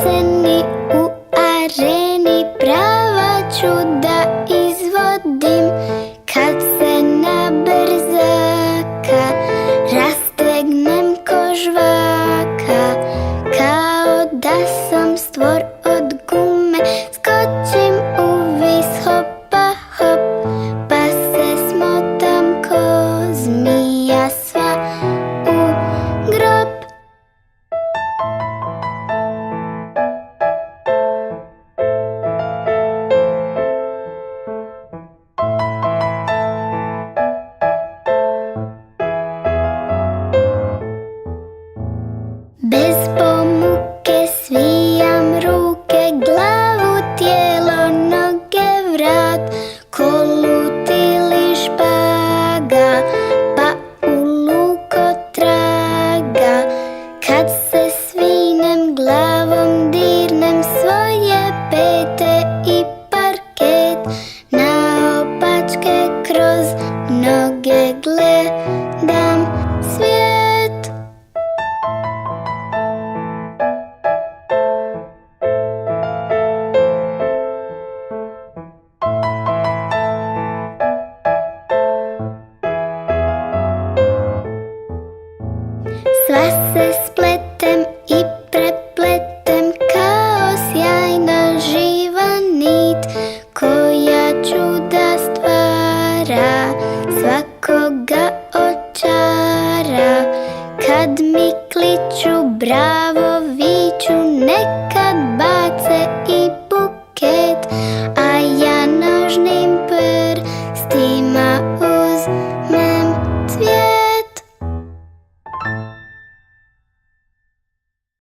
sceni u areni prava čuda izvodim. Kad se na brzaka rastegnem ko žvaka, kao da sam stvor od gume, skočim u vis, hopa hop, pa se smotam ko zmija sva u grob. Bez pomuke svijam ruke, glavu, tijelo, noge, vrat, kolut ili špaga, pa u luk otraga. Kad se svinem, glavom dirnem svoje pete i parket, naopačke kroz noge gledam svijet. Sva se spletem i prepletem kao sjajna živa nit, koja čuda stvara, svakoga očara. Kad mi kliču, bravo viču, nekad bace i buket, a ja nožnim prstima